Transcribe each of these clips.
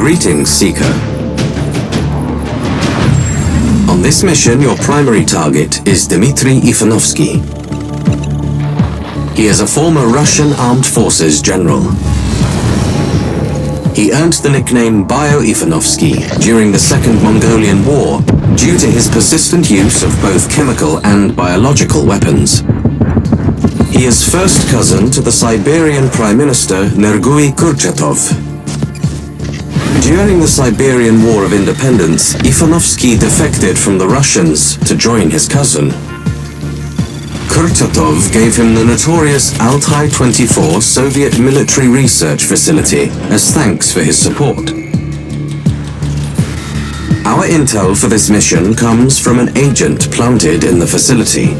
Greetings, Seeker. On this mission, your primary target is Dmitry Ivanovsky. He is a former Russian Armed Forces general. He earned the nickname Bio-Ivanovsky during the Second Mongolian War due to his persistent use of both chemical and biological weapons. He is first cousin to the Siberian Prime Minister Nergui Kurchatov. During the Siberian War of Independence, Ivanovsky defected from the Russians to join his cousin. Kurchatov gave him the notorious Altai 24 Soviet military research facility as thanks for his support. Our intel for this mission comes from an agent planted in the facility.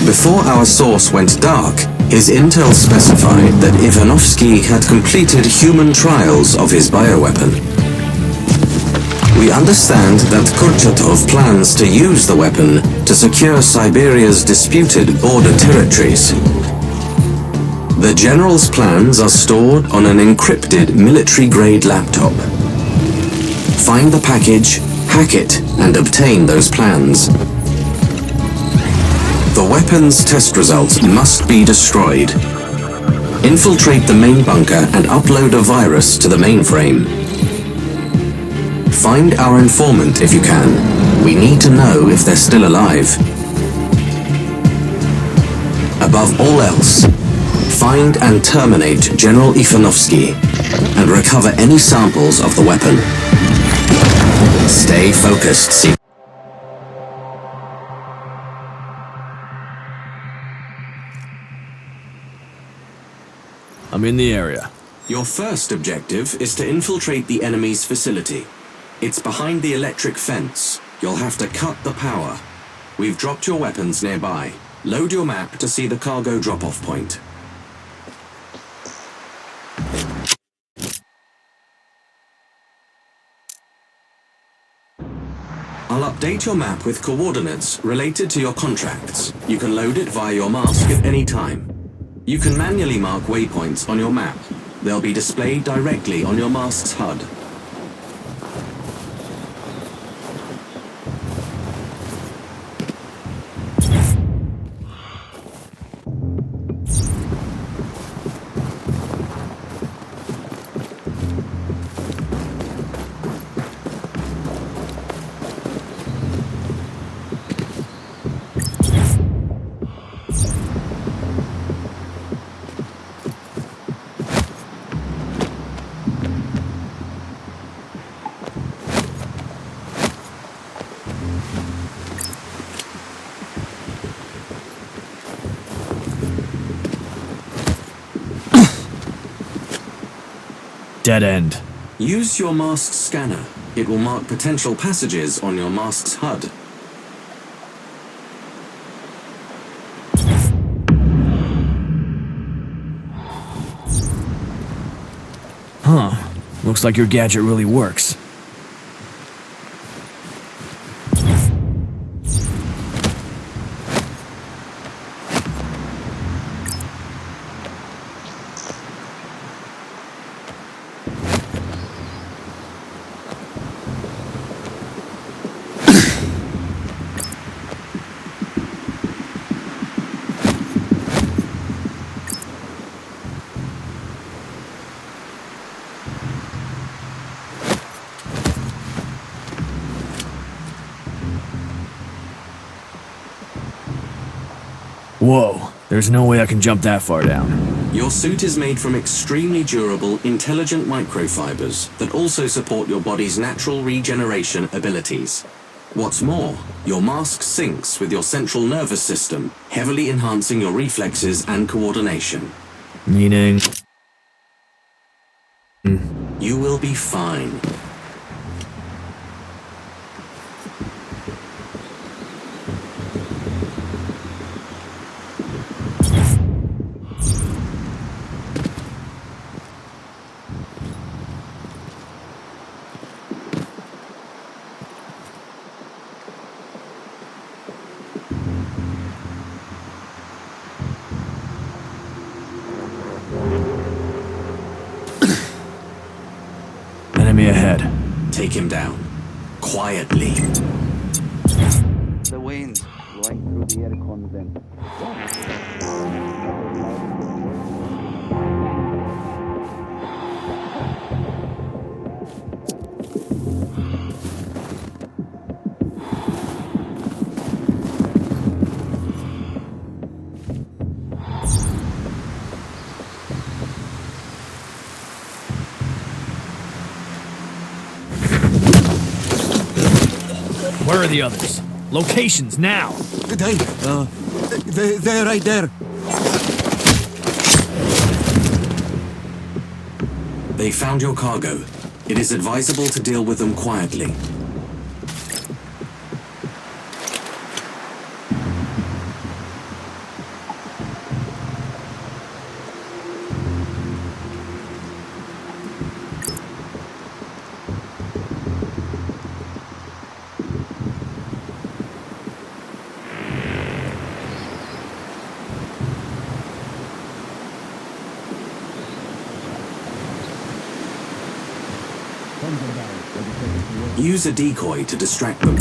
Before our source went dark, his intel specified that Ivanovsky had completed human trials of his bioweapon. We understand that Kurchatov plans to use the weapon to secure Siberia's disputed border territories. The general's plans are stored on an encrypted military-grade laptop. Find the package, hack it, and obtain those plans. The weapon's test results must be destroyed. Infiltrate the main bunker and upload a virus to the mainframe. Find our informant if you can. We need to know if they're still alive. Above all else, find and terminate General Ivanovsky and recover any samples of the weapon. Stay focused, Seeker. I'm in the area. Your first objective is to infiltrate the enemy's facility. It's behind the electric fence. You'll have to cut the power. We've dropped your weapons nearby. Load your map to see the cargo drop-off point. I'll update your map with coordinates related to your contracts. You can load it via your mask at any time. You can manually mark waypoints on your map. They'll be displayed directly on your mask's HUD. Dead end. Use your mask scanner. It will mark potential passages on your mask's HUD. Huh. Looks like your gadget really works. Whoa, there's no way I can jump that far down. Your suit is made from extremely durable, intelligent microfibers that also support your body's natural regeneration abilities. What's more, your mask syncs with your central nervous system, heavily enhancing your reflexes and coordination. Meaning? You will be fine. Enemy ahead. Take him down. Quietly. The wind blowing through the aircon vent. Where are the others? Locations, now! They're right there. They found your cargo. It is advisable to deal with them quietly. Use a decoy to distract them.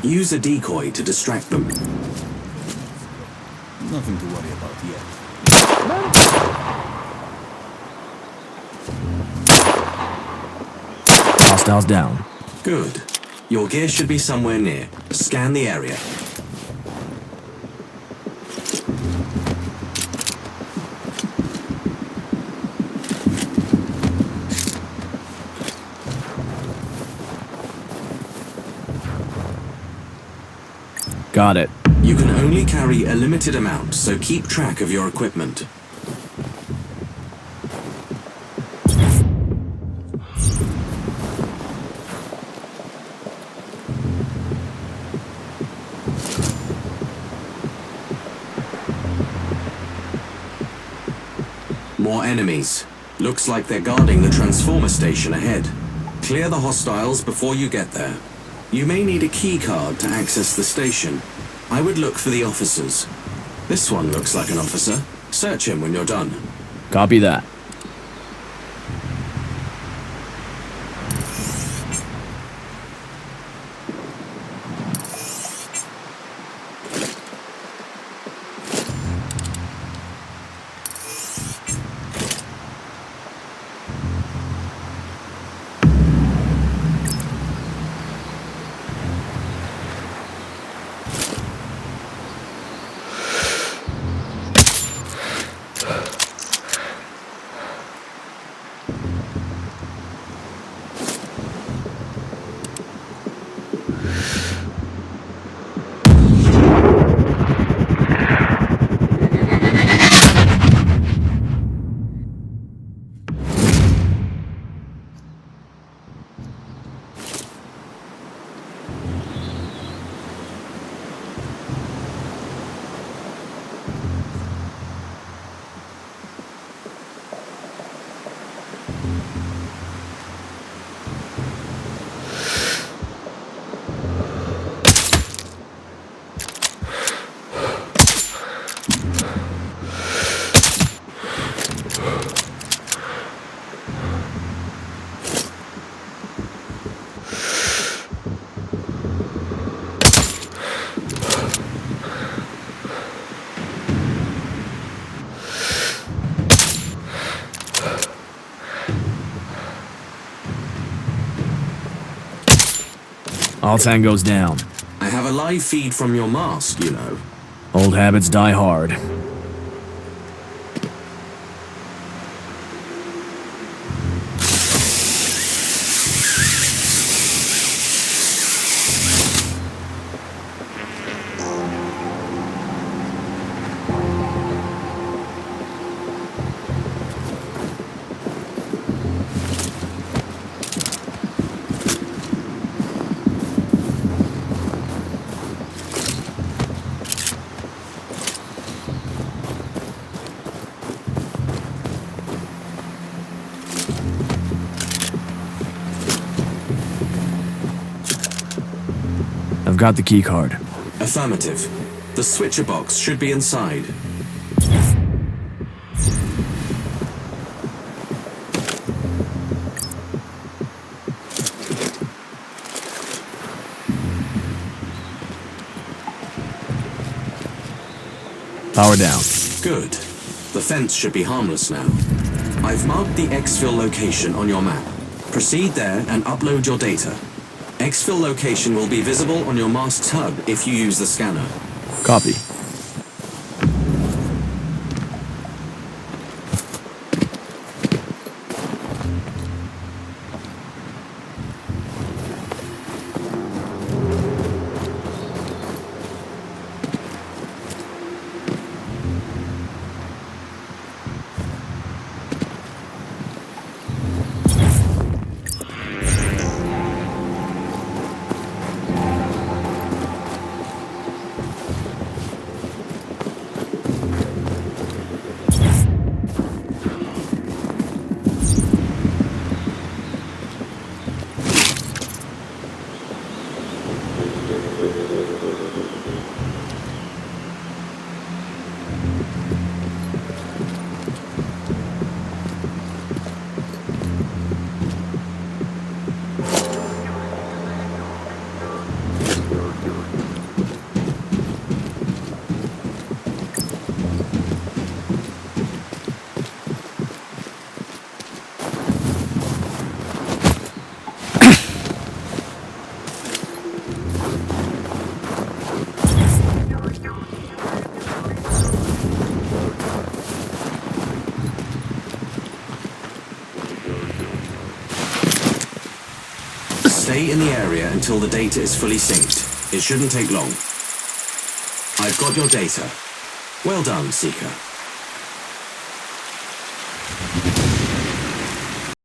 Use a decoy to distract them. Nothing to worry about yet. Hostiles down. Good. Your gear should be somewhere near. Scan the area. Got it. You can only carry a limited amount, so keep track of your equipment. More enemies. Looks like they're guarding the transformer station ahead. Clear the hostiles before you get there. You may need a key card to access the station. I would look for the officers. This one looks like an officer. Search him when you're done. Copy that. Altai goes down. I have a live feed from your mask, you know. Old habits die hard. I've got the key card. Affirmative. The switcher box should be inside. Power down. Good. The fence should be harmless now. I've marked the exfil location on your map. Proceed there and upload your data. Exfil location will be visible on your mast's hub if you use the scanner. Copy. Stay in the area until the data is fully synced. It shouldn't take long. I've got your data. Well done, Seeker.